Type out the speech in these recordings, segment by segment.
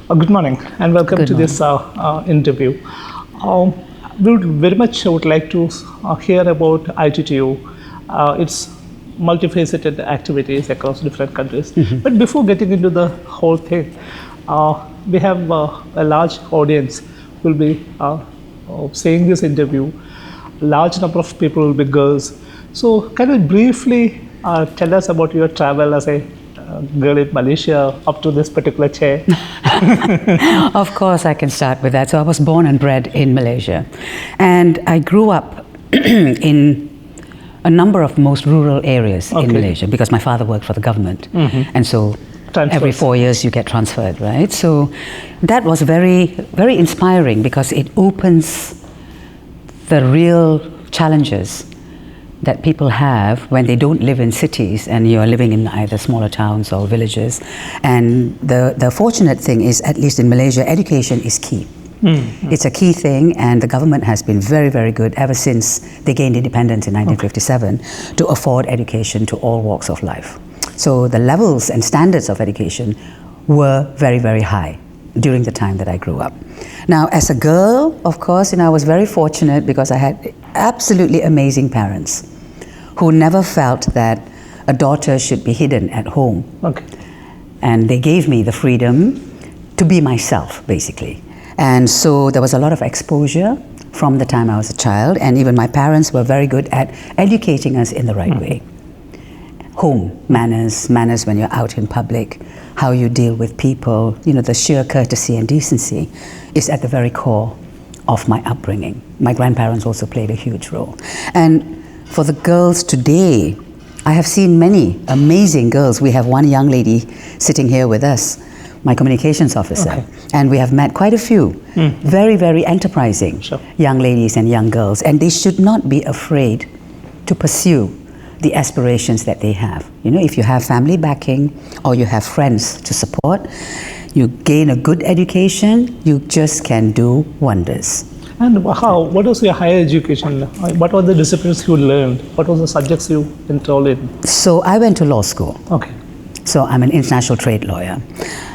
Good morning and welcome to this interview. We would very much would like to hear about ITTO, its multifaceted activities across different countries. But before getting into the whole thing, we have a large audience who will be seeing this interview. Large number of people will be girls. So can you briefly tell us about your travel as a girl in Malaysia up to this particular chair? Of course, I can start with that. So I was born and bred in Malaysia, and I grew up in a number of most rural areas in Malaysia because my father worked for the government, and so every 4 years you get transferred, right? So that was very, very inspiring because it opens the real challenges that people have when they don't live in cities and you're living in either smaller towns or villages. And the fortunate thing is, at least in Malaysia, education is key. It's a key thing, and the government has been very, very good ever since they gained independence in 1957 to afford education to all walks of life. So the levels and standards of education were very, very high during the time that I grew up. Now, as a girl, of course, I was very fortunate because I had absolutely amazing parents who never felt that a daughter should be hidden at home. And they gave me the freedom to be myself, basically. And so there was a lot of exposure from the time I was a child, and even my parents were very good at educating us in the right way. Home manners, manners when you're out in public, how you deal with people, the sheer courtesy and decency is at the very core of my upbringing. My grandparents also played a huge role. And for the girls today, I have seen many amazing girls. We have one young lady sitting here with us, my communications officer, and we have met quite a few very, very enterprising young ladies and young girls, and they should not be afraid to pursue the aspirations that they have. If you have family backing or you have friends to support, you gain a good education, you just can do wonders. And what was your higher education? What were the disciplines you learned? What were the subjects you enrolled in? So I went to law school. So I'm an international trade lawyer.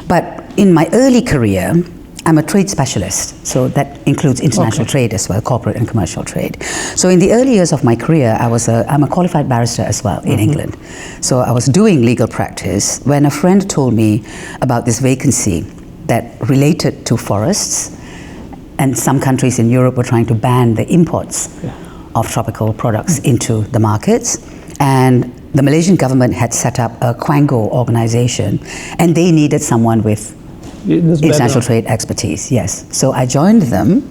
But in my early career, I'm a trade specialist, so that includes international trade as well, corporate and commercial trade. So in the early years of my career, I'm a qualified barrister as well in England. So I was doing legal practice when a friend told me about this vacancy that related to forests, and some countries in Europe were trying to ban the imports of tropical products into the markets. And the Malaysian government had set up a Quango organization, and they needed someone with international trade expertise, yes. So I joined them,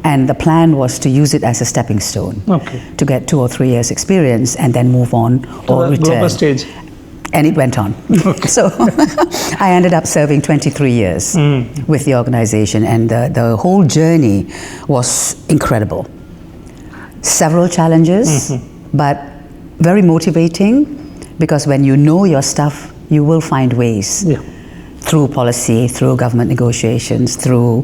and the plan was to use it as a stepping stone to get 2 or 3 years experience and then move on or return. Global stage. And it went on. So I ended up serving 23 years with the organization, and the whole journey was incredible. Several challenges, but very motivating, because when you know your stuff, you will find ways through policy, through government negotiations, through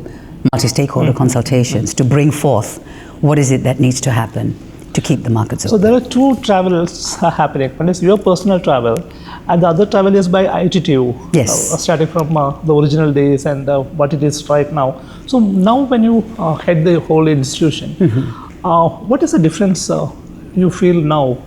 multi-stakeholder consultations to bring forth what is it that needs to happen to keep the markets open. So there are two travels happening. One is your personal travel, and the other travel is by ITTO. Yes. Starting from the original days and what it is right now. So now when you head the whole institution, what is the difference you feel now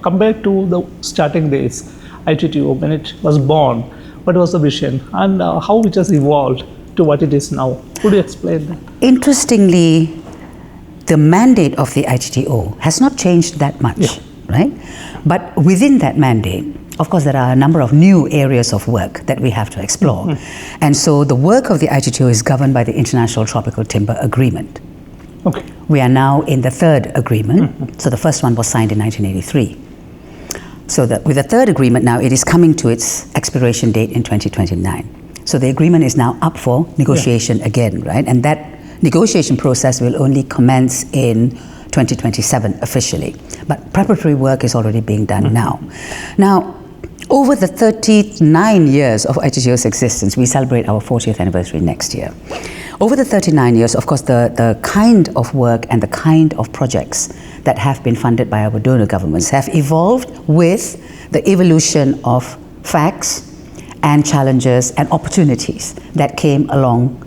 compared to the starting days, ITTO, when it was born? What was the vision, and how it has evolved to what it is now? Could you explain that? Interestingly, the mandate of the ITTO has not changed that much, right? But within that mandate, of course, there are a number of new areas of work that we have to explore. And so the work of the ITTO is governed by the International Tropical Timber Agreement. We are now in the third agreement. So the first one was signed in 1983. So that with the third agreement now, it is coming to its expiration date in 2029. So the agreement is now up for negotiation again, right? And that negotiation process will only commence in 2027 officially. But preparatory work is already being done now. Now, over the 39 years of ITTO's existence, we celebrate our 40th anniversary next year. Over the 39 years, of course, the kind of work and the kind of projects that have been funded by our donor governments have evolved with the evolution of facts and challenges and opportunities that came along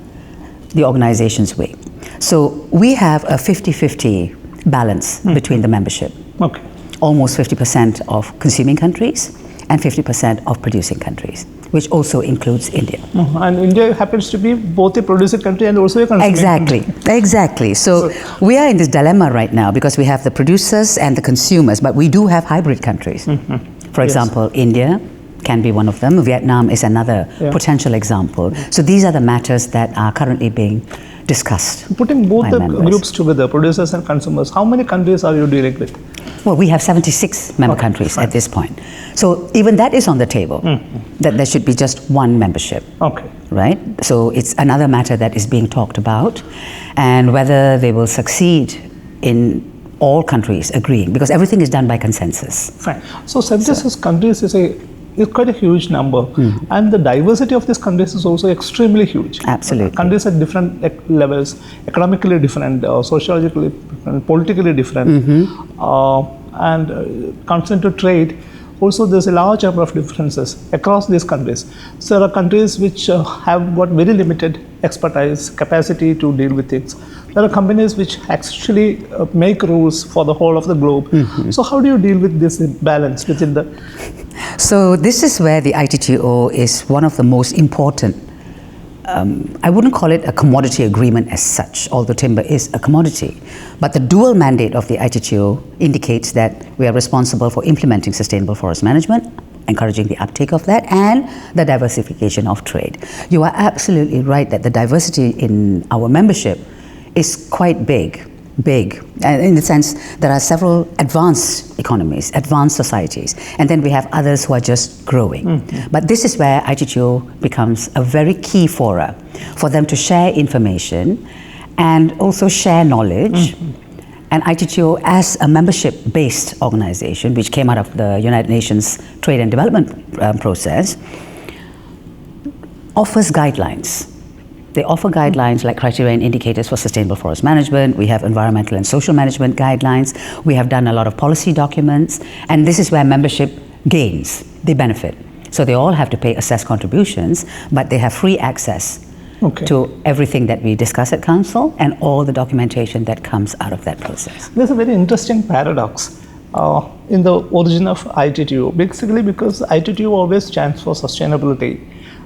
the organization's way. So we have a 50-50 balance between the membership. Okay. Almost 50% of consuming countries and 50% of producing countries, which also includes India. And India happens to be both a producing country and also a consuming country. Exactly. So we are in this dilemma right now because we have the producers and the consumers, but we do have hybrid countries. For example, India can be one of them. Vietnam is another potential example. So these are the matters that are currently being discussed. Putting both the groups together, producers and consumers, how many countries are you dealing with? Well, we have 76 member countries at this point. So even that is on the table, that there should be just one membership. Okay. Right? So it's another matter that is being talked about, and whether they will succeed in all countries agreeing, because everything is done by consensus. Fine. So 76 countries is quite a huge number, and the diversity of these countries is also extremely huge. Absolutely. Countries at different levels, economically different, sociologically different, politically different, and concerned to trade. Also, there's a large number of differences across these countries. So there are countries which have got very limited expertise, capacity to deal with things. There are companies which actually make rules for the whole of the globe. So how do you deal with this balance within the... So this is where the ITTO is one of the most important. I wouldn't call it a commodity agreement as such, although timber is a commodity. But the dual mandate of the ITTO indicates that we are responsible for implementing sustainable forest management, encouraging the uptake of that, and the diversification of trade. You are absolutely right that the diversity in our membership is quite big. And in the sense, there are several advanced economies, advanced societies, and then we have others who are just growing. But this is where ITTO becomes a very key fora for them to share information and also share knowledge. And ITTO, as a membership-based organization, which came out of the United Nations Trade and Development process, offers guidelines. They offer guidelines like criteria and indicators for sustainable forest management. We have environmental and social management guidelines. We have done a lot of policy documents. And this is where membership gains, they benefit. So they all have to pay assessed contributions, but they have free access to everything that we discuss at Council and all the documentation that comes out of that process. There's a very interesting paradox in the origin of ITTO, basically because ITTO always stands for sustainability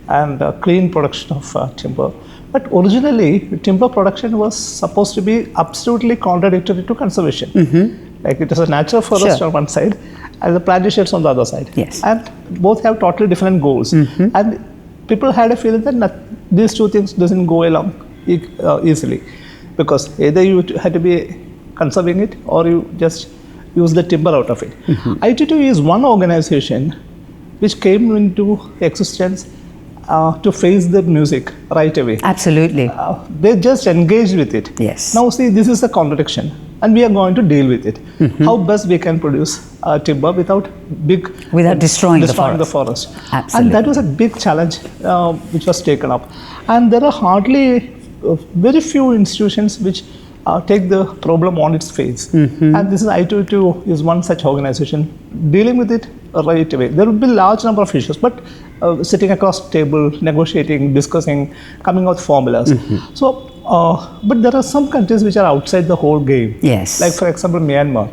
and clean production of timber. But originally, timber production was supposed to be absolutely contradictory to conservation. Like it is a natural forest on one side and the plantations on the other side. Yes. And both have totally different goals. And people had a feeling that these two things doesn't go along easily, because either you had to be conserving it or you just use the timber out of it. ITTO is one organization which came into existence to face the music right away. Absolutely. They just engaged with it. Yes. Now see, this is a contradiction and we are going to deal with it. How best we can produce timber without destroying the forest. Absolutely. And that was a big challenge which was taken up. And there are hardly very few institutions which take the problem on its face. And this is ITTO is one such organization dealing with it right away. There will be a large number of issues, but sitting across the table, negotiating, discussing, coming out with formulas. So, but there are some countries which are outside the whole game. Yes. Like for example, Myanmar.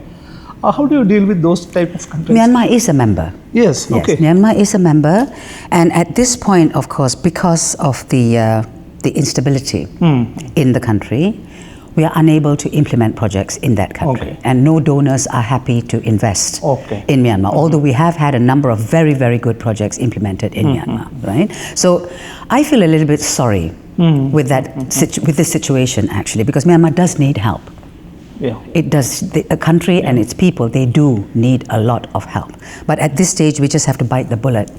How do you deal with those type of countries? Myanmar is a member. Yes. Okay. Myanmar is a member, and at this point, of course, because of the instability in the country, we are unable to implement projects in that country. And no donors are happy to invest in Myanmar, although we have had a number of very, very good projects implemented in Myanmar, right? So I feel a little bit sorry with with this situation, actually, because Myanmar does need help. It does. The country and its people, they do need a lot of help. But at this stage, we just have to bite the bullet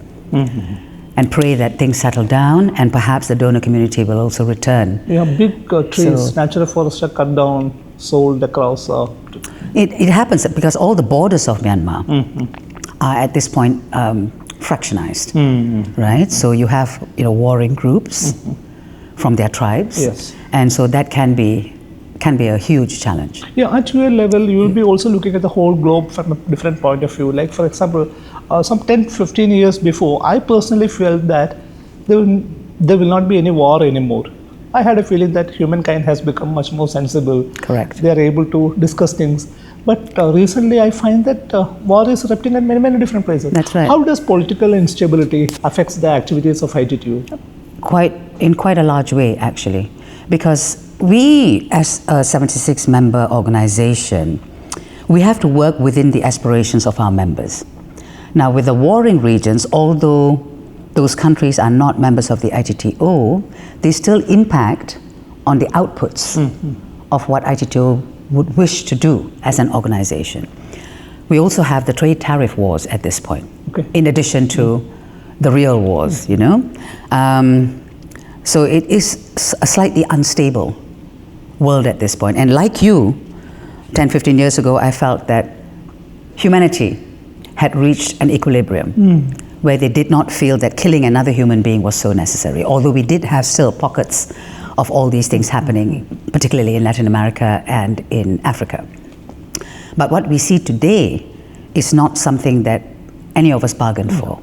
and pray that things settle down, and perhaps the donor community will also return. Big trees, natural forests are cut down, sold across. It happens because all the borders of Myanmar are at this point fractionized, right? So you have warring groups from their tribes, and so that can be can be a huge challenge. Yeah, at your level, you will be also looking at the whole globe from a different point of view. Like, for example, some 10, 15 years before, I personally felt that there will not be any war anymore. I had a feeling that humankind has become much more sensible. Correct. They are able to discuss things. But recently, I find that war is erupting in many, many different places. That's right. How does political instability affects the activities of ITTO? In quite a large way, actually, because we, as a 76-member organization, we have to work within the aspirations of our members. Now, with the warring regions, although those countries are not members of the ITTO, they still impact on the outputs of what ITTO would wish to do as an organization. We also have the trade tariff wars at this point, in addition to the real wars, you know. So it is a slightly unstable world at this point. And like you, 10, 15 years ago, I felt that humanity had reached an equilibrium where they did not feel that killing another human being was so necessary, although we did have still pockets of all these things happening, particularly in Latin America and in Africa. But what we see today is not something that any of us bargained for,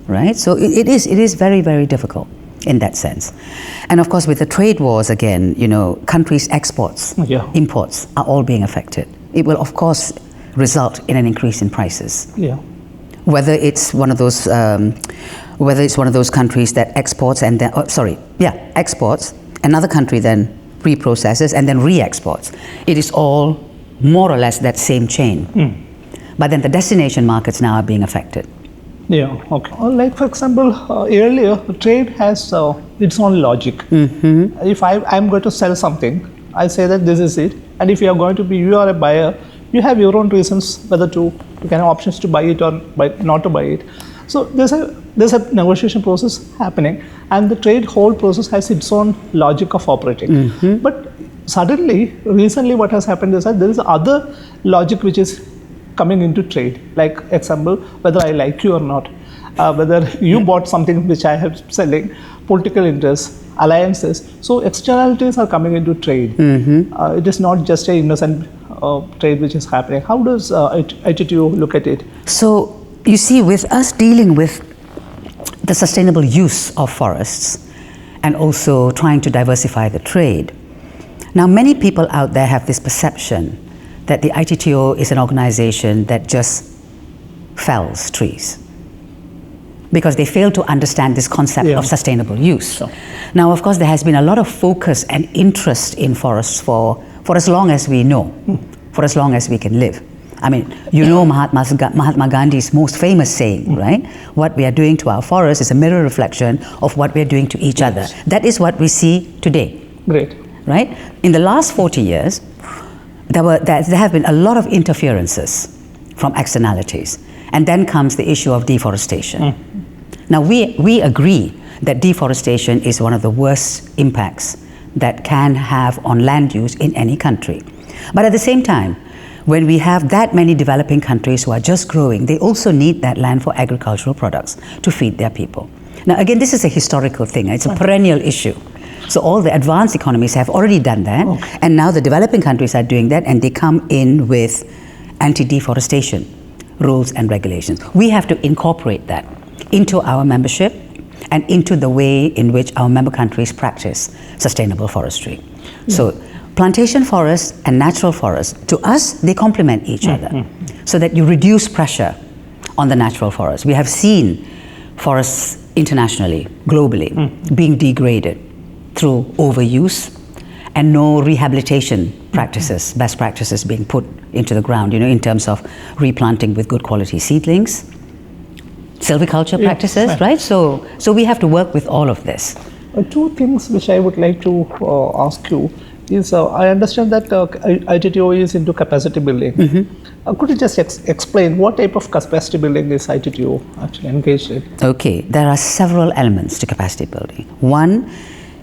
right? So it is very, very difficult in that sense. And of course, with the trade wars, again, you know, countries' exports, imports are all being affected. It will, of course, result in an increase in prices. Yeah. Whether it's one of those countries that exports and then, exports, another country then reprocesses and then re-exports. It is all more or less that same chain. But then the destination markets now are being affected. Yeah, okay. Like, for example, earlier, trade has its own logic. If I'm going to sell something, I say that this is it. And if you are a buyer, you have your own reasons whether you can have options to buy it or not to buy it. So there's a negotiation process happening, and the trade whole process has its own logic of operating. But suddenly, recently what has happened is that there is other logic which is coming into trade. Like, example, whether I like you or not, whether you bought something which I have selling, political interests, alliances. So externalities are coming into trade. It is not just an innocent trade which is happening. How does ITTO look at it? So you see, with us dealing with the sustainable use of forests and also trying to diversify the trade, now many people out there have this perception that the ITTO is an organization that just fells trees, because they fail to understand this concept of sustainable use. Now, of course, there has been a lot of focus and interest in forests for as long as we know, for as long as we can live. I mean, you know Mahatma Gandhi's most famous saying, right? What we are doing to our forests is a mirror reflection of what we are doing to each other. That is what we see today. Great. Right? In the last 40 years, there have been a lot of interferences from externalities. And then comes the issue of deforestation. Now, we agree that deforestation is one of the worst impacts that can have on land use in any country. But at the same time, when we have that many developing countries who are just growing, they also need that land for agricultural products to feed their people. Now, again, this is a historical thing. It's a perennial issue. So all the advanced economies have already done that, and now the developing countries are doing that, and they come in with anti-deforestation rules and regulations. We have to incorporate that into our membership and into the way in which our member countries practice sustainable forestry. So plantation forests and natural forests, to us, they complement each other, so that you reduce pressure on the natural forests. We have seen forests internationally, globally, being degraded through overuse and no rehabilitation practices, best practices being put into the ground, you know, in terms of replanting with good quality seedlings, silviculture practices, right? So we have to work with all of this. Two things which I would like to ask you is, I understand that ITTO is into capacity building. Could you just explain what type of capacity building is ITTO actually engaged in? Okay, there are several elements to capacity building. One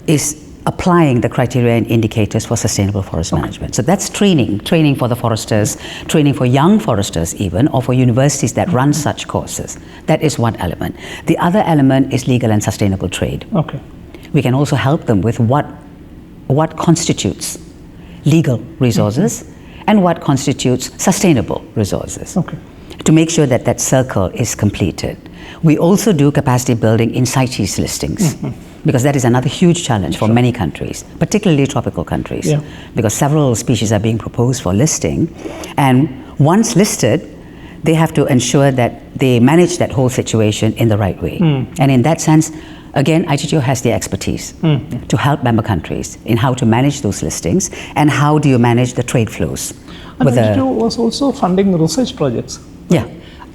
is applying the criteria and indicators for sustainable forest management. So that's training for the foresters, training for young foresters even, or for universities that run such courses. That is one element. The other element is legal and sustainable trade. Okay. We can also help them with what constitutes legal resources and what constitutes sustainable resources. Okay. To make sure that that circle is completed. We also do capacity building in CITES listings, because that is another huge challenge for many countries, particularly tropical countries, because several species are being proposed for listing, and once listed, they have to ensure that they manage that whole situation in the right way. And in that sense, again, ITTO has the expertise to help member countries in how to manage those listings and how do you manage the trade flows. And ITTO was also funding research projects. Yeah.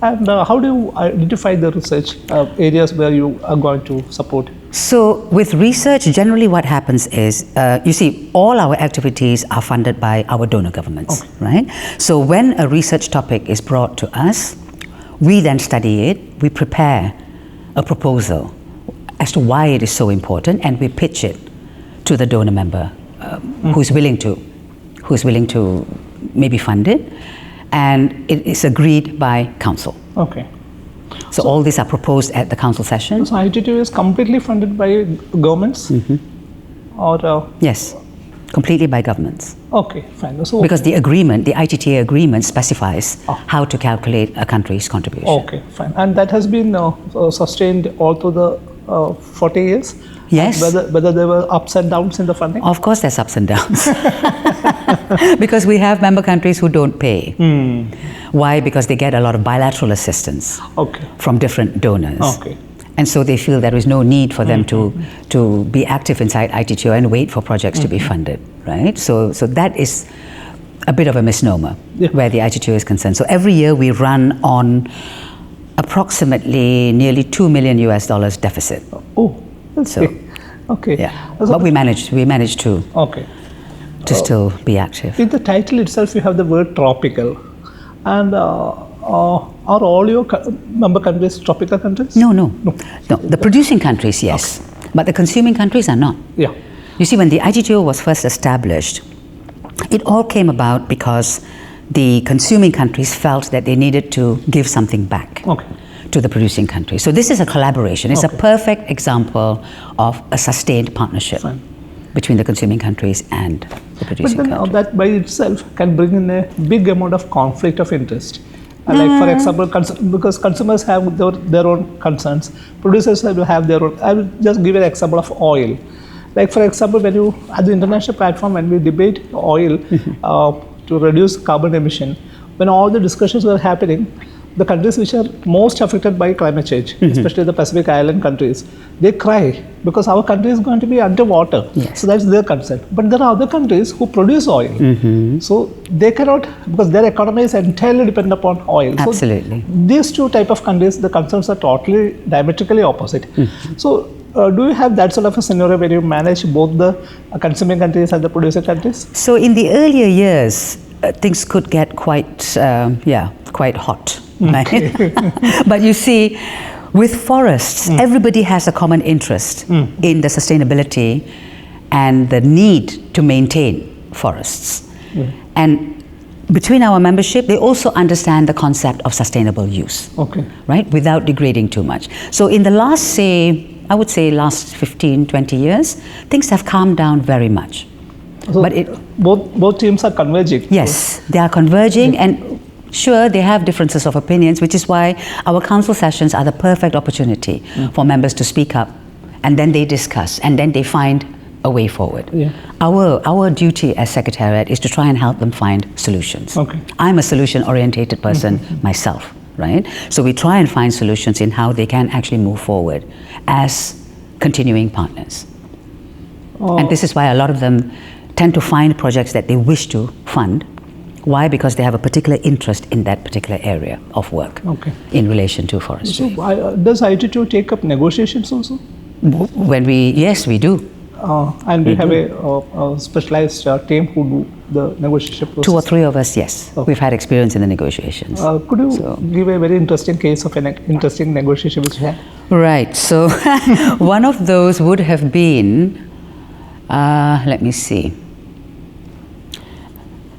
And how do you identify the research areas where you are going to support? So with research, generally what happens is, you see, all our activities are funded by our donor governments, right? So when a research topic is brought to us, we then study it, we prepare a proposal as to why it is so important, and we pitch it to the donor member who's willing to maybe fund it, and it is agreed by council. Okay. So all these are proposed at the council session. So ITTO is completely funded by governments? Or yes, completely by governments. Okay, fine. So because the agreement, the ITTA agreement specifies how to calculate a country's contribution. Okay, fine. And that has been sustained all through the 40 years? Yes. Whether there were ups and downs in the funding? Of course there's ups and downs. Because we have member countries who don't pay. Why? Because they get a lot of bilateral assistance from different donors. Okay. And so they feel there is no need for them to be active inside ITTO and wait for projects to be funded, right? So that is a bit of a misnomer where the ITTO is concerned. So every year we run on approximately nearly $2 million deficit. Oh, that's so, okay. Yeah, but we managed to still be active. In the title itself, you have the word tropical, and are all your member countries tropical countries? No. The producing countries, yes, but the consuming countries are not. Yeah. You see, when the ITTO was first established, it all came about because the consuming countries felt that they needed to give something back to the producing countries. So this is a collaboration. It's a perfect example of a sustained partnership between the consuming countries and the producing countries. But then that by itself can bring in a big amount of conflict of interest. Like for example, because consumers have their own concerns, producers have their own. I will just give an example of oil. Like for example, when you, at the international platform, when we debate oil to reduce carbon emission, when all the discussions were happening, the countries which are most affected by climate change, especially the Pacific Island countries, they cry because our country is going to be underwater. Yes. So that's their concern. But there are other countries who produce oil. So they cannot, because their economy is entirely dependent upon oil. Absolutely. So these two type of countries, the concerns are totally diametrically opposite. So do you have that sort of a scenario where you manage both the consuming countries and the producing countries? So in the earlier years, things could get quite hot. Right? But you see, with forests, everybody has a common interest in the sustainability and the need to maintain forests. And between our membership, they also understand the concept of sustainable use, right? Without degrading too much. So in the last, I would say last 15, 20 years, things have calmed down very much. So but both teams are converging. Yes, they are converging, and sure, they have differences of opinions, which is why our council sessions are the perfect opportunity for members to speak up, and then they discuss, and then they find a way forward. Our duty as Secretariat is to try and help them find solutions. I'm a solution-orientated person myself, right? So we try and find solutions in how they can actually move forward as continuing partners. And this is why a lot of them tend to find projects that they wish to fund. Why? Because they have a particular interest in that particular area of work in relation to forestry. So does ITTO take up negotiations also? Yes, we do. And we have a specialized team who do the negotiation process? 2 or 3 of us, yes. We've had experience in the negotiations. Could you give a very interesting case of an interesting negotiation which you had? Right. So one of those would have been, let me see.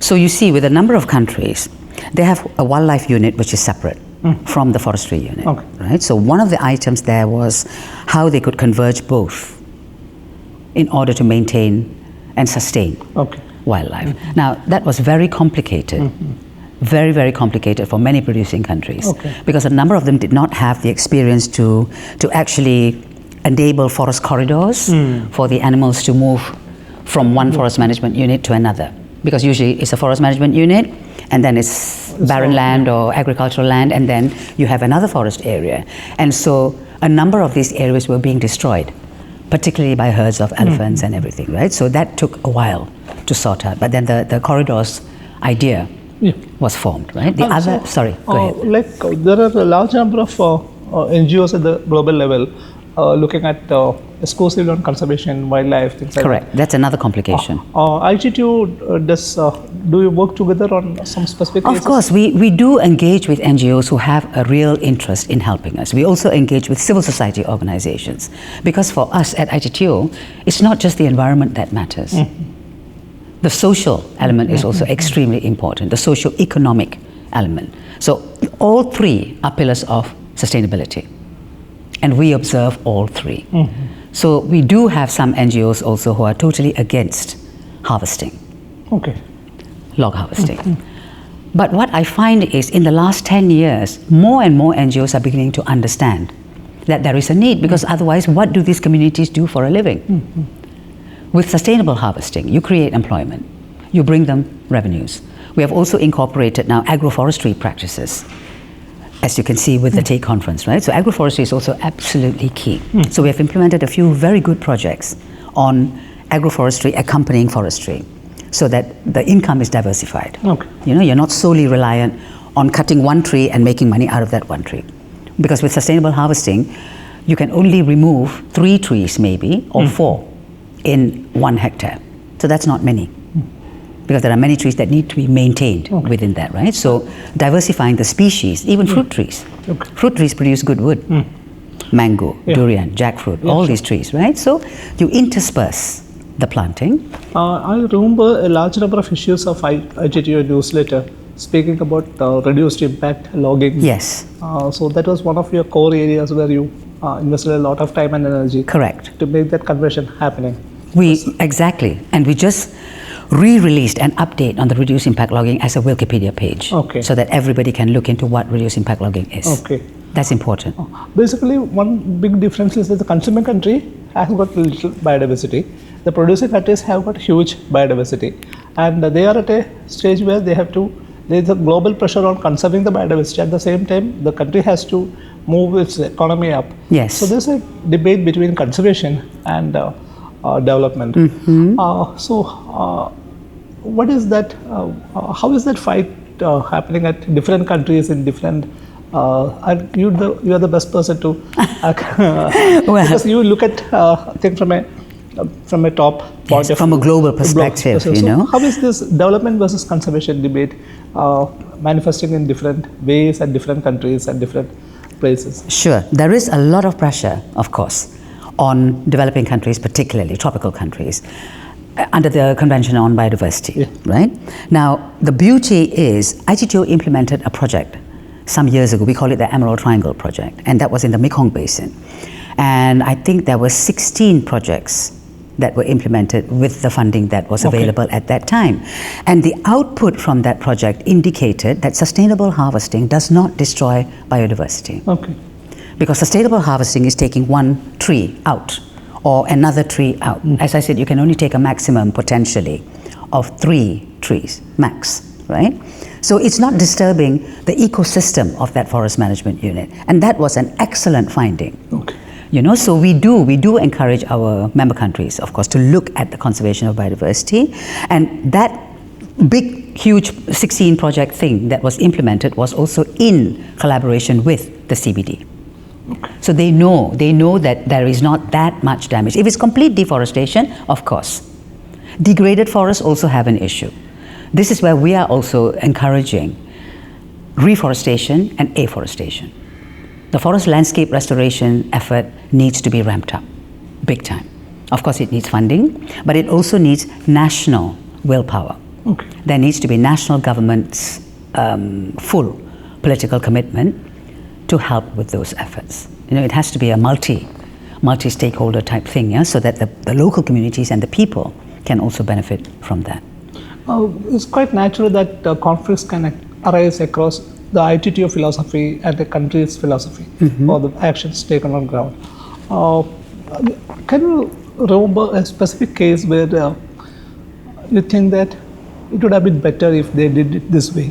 So you see, with a number of countries, they have a wildlife unit which is separate from the forestry unit, right? So one of the items there was how they could converge both in order to maintain and sustain wildlife. Now, that was very complicated. Very, very complicated for many producing countries, because a number of them did not have the experience to actually enable forest corridors for the animals to move from one forest management unit to another, because usually it's a forest management unit and then it's barren land or agricultural land, and then you have another forest area. And so a number of these areas were being destroyed, particularly by herds of elephants and everything, right? So that took a while to sort out, but then the corridors idea was formed, right? The other, sorry, go ahead. There are a large number of NGOs at the global level looking at exclusively on conservation, wildlife, things like that. Correct. That's another complication. ITTO, do you work together on some specific cases? Of course, we do engage with NGOs who have a real interest in helping us. We also engage with civil society organizations, because for us at ITTO, it's not just the environment that matters. The social element is also extremely important, the socio-economic element. So all three are pillars of sustainability, and we observe all three. So we do have some NGOs also who are totally against harvesting, log harvesting. But what I find is in the last 10 years, more and more NGOs are beginning to understand that there is a need, because otherwise what do these communities do for a living? With sustainable harvesting, you create employment, you bring them revenues. We have also incorporated now agroforestry practices, as you can see with the Teak Conference, right? So agroforestry is also absolutely key. So we have implemented a few very good projects on agroforestry accompanying forestry, so that the income is diversified. You know, you're not solely reliant on cutting one tree and making money out of that one tree. Because with sustainable harvesting, you can only remove 3 trees maybe, or 4 in 1 hectare. So that's not many, because there are many trees that need to be maintained within that, right? So diversifying the species, even fruit trees. Fruit trees produce good wood. Mango, durian, jackfruit, all these trees, right? So you intersperse the planting. I remember a large number of issues of ITTO newsletter speaking about reduced impact logging. Yes. So that was one of your core areas where you invested a lot of time and energy. Correct. To make that conversion happening. Exactly, and we just re-released an update on the reduced impact logging as a Wikipedia page, so that everybody can look into what reduced impact logging is. That's important. Basically, one big difference is that the consuming country has got little biodiversity. The producing countries have got huge biodiversity, and they are at a stage where they have to. There is a global pressure on conserving the biodiversity. At the same time, the country has to move its economy up. Yes. So there's a debate between conservation and development. What is that? How is that fight happening at different countries in different? You are the best person to because you look at things from a top point of from a global perspective. You know, how is this development versus conservation debate manifesting in different ways at different countries and different places? Sure, there is a lot of pressure, of course, on developing countries, particularly tropical countries, under the Convention on Biodiversity, right? Now, the beauty is ITTO implemented a project some years ago. We call it the Emerald Triangle Project, and that was in the Mekong Basin. And I think there were 16 projects that were implemented with the funding that was available at that time. And the output from that project indicated that sustainable harvesting does not destroy biodiversity. Because sustainable harvesting is taking one tree out or another tree out. As I said, you can only take a maximum potentially of 3 trees, max, right? So it's not disturbing the ecosystem of that forest management unit. And that was an excellent finding. You know, so we do encourage our member countries, of course, to look at the conservation of biodiversity. And that big, huge 16 project thing that was implemented was also in collaboration with the CBD. So they know that there is not that much damage. If it's complete deforestation, of course. Degraded forests also have an issue. This is where we are also encouraging reforestation and afforestation. The forest landscape restoration effort needs to be ramped up, big time. Of course, it needs funding, but it also needs national willpower. There needs to be national government's full political commitment to help with those efforts. You know, it has to be a multi-stakeholder type thing, so that the local communities and the people can also benefit from that. It's quite natural that conflicts can arise across the ITTO philosophy and the country's philosophy or the actions taken on ground. Can you remember a specific case where you think that it would have been better if they did it this way?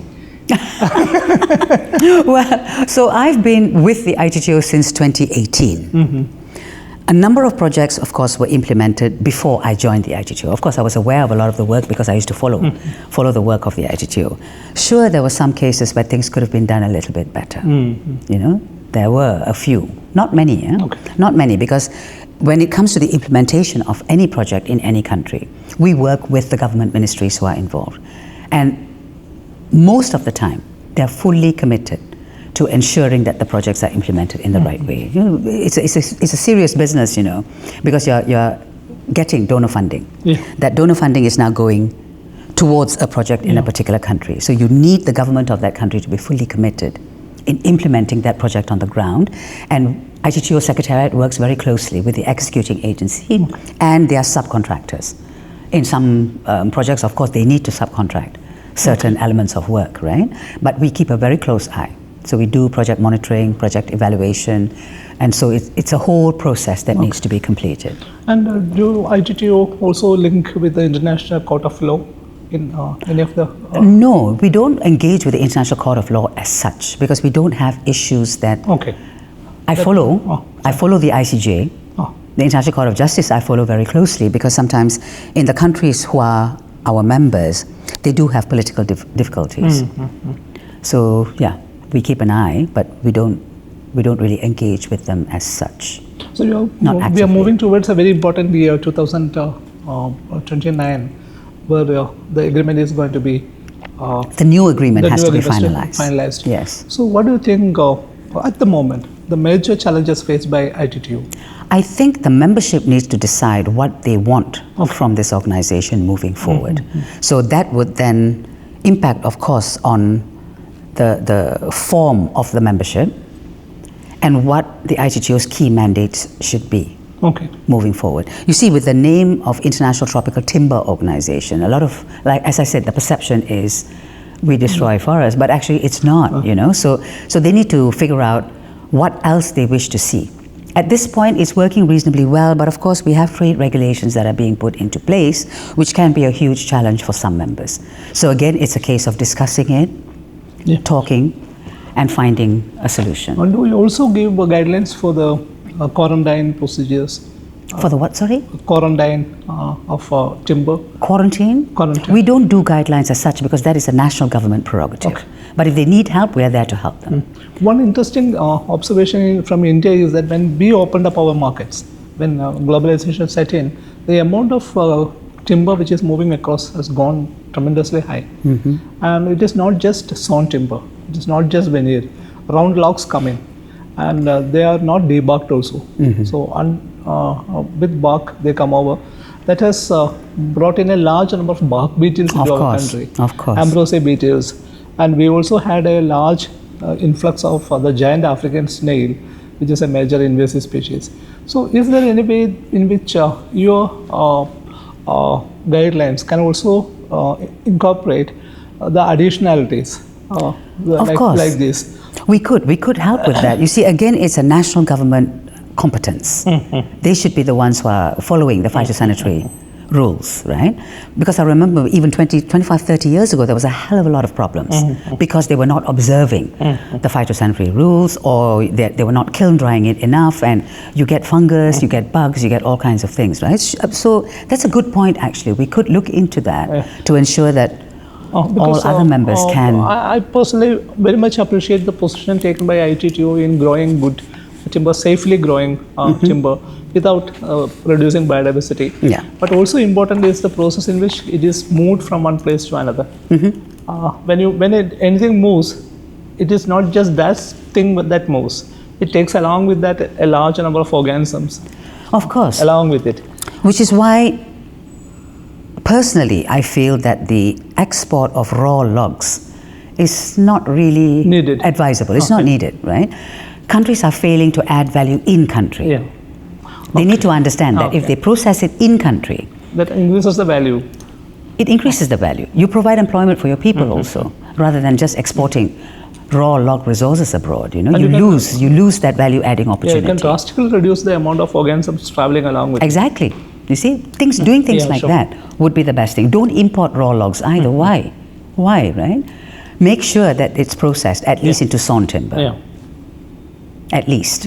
Well, so I've been with the ITTO since 2018. A number of projects, of course, were implemented before I joined the ITTO. Of course, I was aware of a lot of the work because I used to follow the work of the ITTO. Sure, there were some cases where things could have been done a little bit better. You know, there were a few, not many. Not many, because when it comes to the implementation of any project in any country, we work with the government ministries who are involved, and most of the time, they're fully committed to ensuring that the projects are implemented in the right way. You know, it's a serious business, you know, because you're getting donor funding. That donor funding is now going towards a project in a particular country. So you need the government of that country to be fully committed in implementing that project on the ground. And ITTO Secretariat works very closely with the executing agency and their subcontractors. In some projects, of course, they need to subcontract certain elements of work, right? But we keep a very close eye. So we do project monitoring, project evaluation, and so it's a whole process that needs to be completed. And do ITTO also link with the International Court of Law in any of the... No, we don't engage with the International Court of Law as such, because we don't have issues that... I follow the ICJ, the International Court of Justice I follow very closely, because sometimes in the countries who are our members, they do have political difficulties. So yeah, we keep an eye, but we don't really engage with them as such. So we are moving towards a very important year, 2029, where the agreement is going to be... the new agreement has to be finalized. Yes. So what do you think at the moment, the major challenges faced by ITTO? I think the membership needs to decide what they want from this organization moving forward. So that would then impact, of course, on the form of the membership and what the ITTO's key mandates should be moving forward. You see, with the name of International Tropical Timber Organization, a lot of, like as I said, the perception is we destroy forests, but actually it's not, you know. So they need to figure out what else they wish to see. At this point, it's working reasonably well, but of course we have trade regulations that are being put into place, which can be a huge challenge for some members. So again, it's a case of discussing it, talking, and finding a solution. And do we also give guidelines for the quarantine procedures? For the what, sorry? Quarantine of timber. Quarantine? We don't do guidelines as such because that is a national government prerogative. But if they need help, we are there to help them. One interesting observation from India is that when we opened up our markets, when globalization set in, the amount of timber which is moving across has gone tremendously high. And it is not just sawn timber, it is not just veneer. Round logs come in and they are not debarked also. So with bark they come over. That has brought in a large number of bark beetles into our country. Ambrosiae beetles. And we also had a large influx of the giant African snail, which is a major invasive species. So is there any way in which your guidelines can also incorporate the additionalities like this? We could help with that. You see, again, it's a national government competence. They should be the ones who are following the phytosanitary rules, right? Because I remember even 25, 30 years ago, there was a hell of a lot of problems because they were not observing the phytosanitary rules, or they were not kiln drying it enough, and you get fungus, you get bugs, you get all kinds of things, right? So that's a good point, actually. We could look into that to ensure that all other members can... I personally very much appreciate the position taken by ITTO in growing good timber, safely growing timber without reducing biodiversity. But also important is the process in which it is moved from one place to another. When anything moves, it is not just that thing that moves. It takes along with that a large number of organisms. Of course. Along with it. Which is why, personally, I feel that the export of raw logs is not really advisable. It's not needed, right? Countries are failing to add value in country. They need to understand that if they process it in country, that increases the value. It increases the value. You provide employment for your people also, rather than just exporting raw log resources abroad. You know, you lose that value-adding opportunity. Yeah, you can drastically reduce the amount of organisms traveling along with Exactly. You see, doing things like that would be the best thing. Don't import raw logs either. Why? Why, right? Make sure that it's processed at least into sawn timber. Yeah. At least,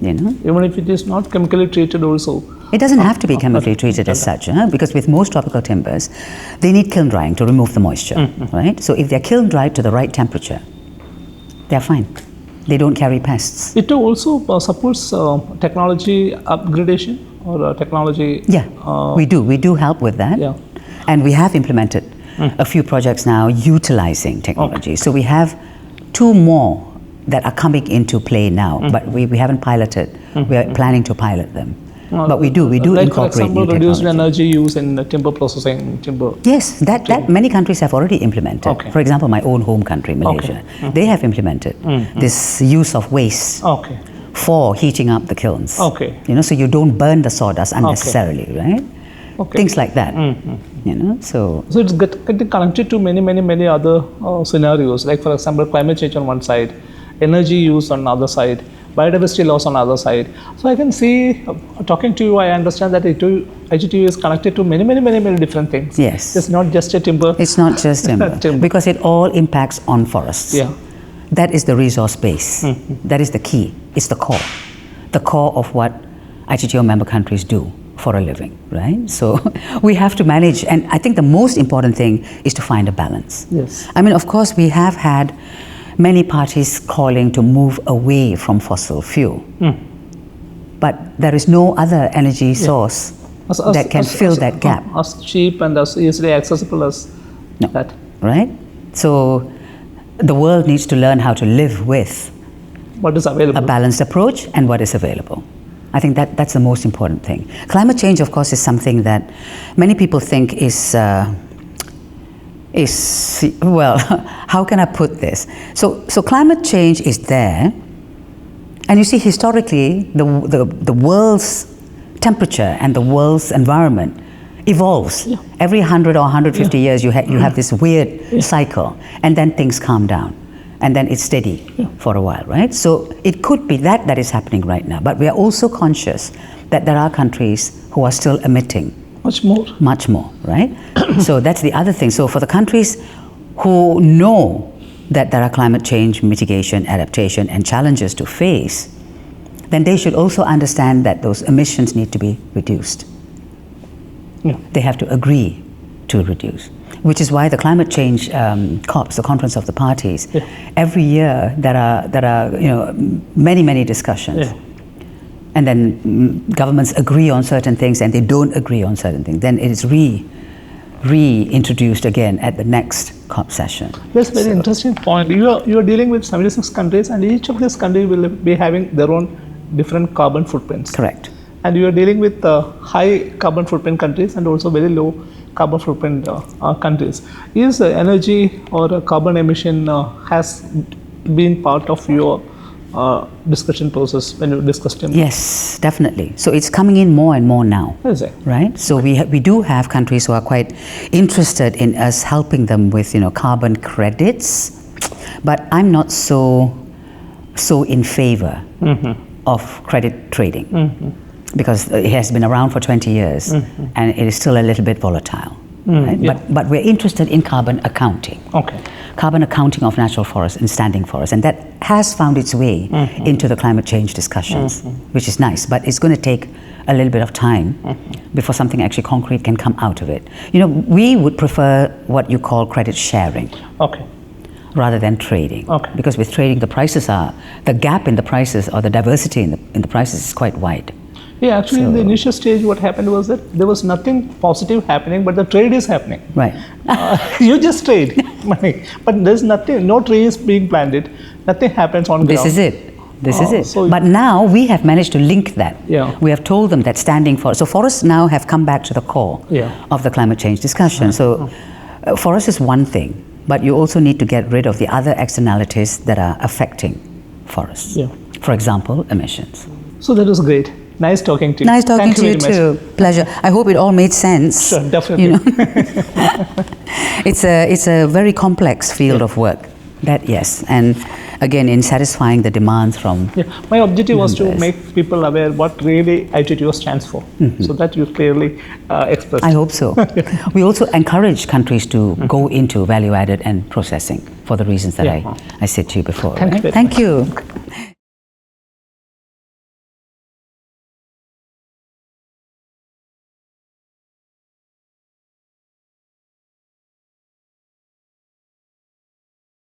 you know. Even if it is not chemically treated also. It doesn't have to be chemically treated as such, because with most tropical timbers, they need kiln drying to remove the moisture, right? So if they're kiln dried to the right temperature, they're fine. They don't carry pests. ITTO also supports technology upgradation or technology. Yeah, we do help with that. Yeah. And we have implemented a few projects now utilizing technology. Okay. So we have 2 more that are coming into play now, but we haven't piloted. We are planning to pilot them. But we do like incorporate for example, new reduced technology. energy use in timber processing, timber. Yes, that many countries have already implemented. Okay. For example, my own home country, Malaysia, they have implemented this use of waste Okay. for heating up the kilns. Okay. You know, so you don't burn the sawdust unnecessarily, right? Okay. Things like that. You know, so it's getting connected to many other scenarios. Like for example, climate change on one side, energy use on the other side, biodiversity loss on the other side. So I can see, talking to you, I understand that ITTO is connected to many different things. yes, It's not just a timber. it's not just timber, Timber. because it all impacts on forests. Yeah. That is the resource base. That is the key. It's the core of what ITTO member countries do for a living, right? So we have to manage, and I think the most important thing is to find a balance. Yes. I mean, of course, we have had many parties calling to move away from fossil fuel, but there is no other energy source that can fill that gap. As cheap and as easily accessible as that. Right? So the world needs to learn how to live with What is available? a balanced approach and what is available. I think that's the most important thing. Climate change, of course, is something that many people think is well, how can I put this? So climate change is there, and you see historically the world's temperature and the world's environment evolves. Yeah. Every 100 or 150 years you have this weird cycle, and then things calm down, and then it's steady for a while, right? So it could be that is happening right now, but we are also conscious that there are countries who are still emitting much more, right? So that's the other thing. So for the countries who know that there are climate change mitigation, adaptation, and challenges to face, then they should also understand that those emissions need to be reduced. Yeah. They have to agree to reduce, which is why the climate change COPs, the Conference of the Parties, every year there are many discussions. Yeah. And then governments agree on certain things and they don't agree on certain things. Then it is reintroduced again at the next COP session. That's a very interesting point. You are dealing with 76 countries, and each of these countries will be having their own different carbon footprints. Correct. And you are dealing with high carbon footprint countries and also very low carbon footprint countries. Is energy or carbon emission has been part of your discussion process when you discussed timber? Yes, definitely. So it's coming in more and more now. Is it? Right? So we do have countries who are quite interested in us helping them with carbon credits, but I'm not so in favor of credit trading because it has been around for 20 years and it is still a little bit volatile. Right? Yeah. But we're interested in carbon accounting. Okay. Carbon accounting of natural forests and standing forests, and that has found its way into the climate change discussions, which is nice, but it's going to take a little bit of time before something actually concrete can come out of it. We would prefer what you call credit sharing. Okay. Rather than trading. Okay. Because with trading, the gap in the prices or the diversity in the prices is quite wide. Yeah, actually in the initial stage what happened was that there was nothing positive happening, but the trade is happening. Right. You just trade money, but there's nothing, no tree is being planted, nothing happens on ground. This is it. This is it. So but now we have managed to link that. Yeah. We have told them that so forests now have come back to the core of the climate change discussion. So forest is one thing, but you also need to get rid of the other externalities that are affecting forests. Yeah. For example, emissions. So that is great. Nice talking to you. Nice talking Thank to you very too. much. Pleasure. I hope it all made sense. Sure, definitely. You know? It's a very complex field of work. That, yes, and again, in satisfying the demands from My objective was to members. make people aware what really ITTO stands for, so that you clearly expressed. I hope so. We also encourage countries to go into value added and processing for the reasons that I said to you before. Thank you very Thank you.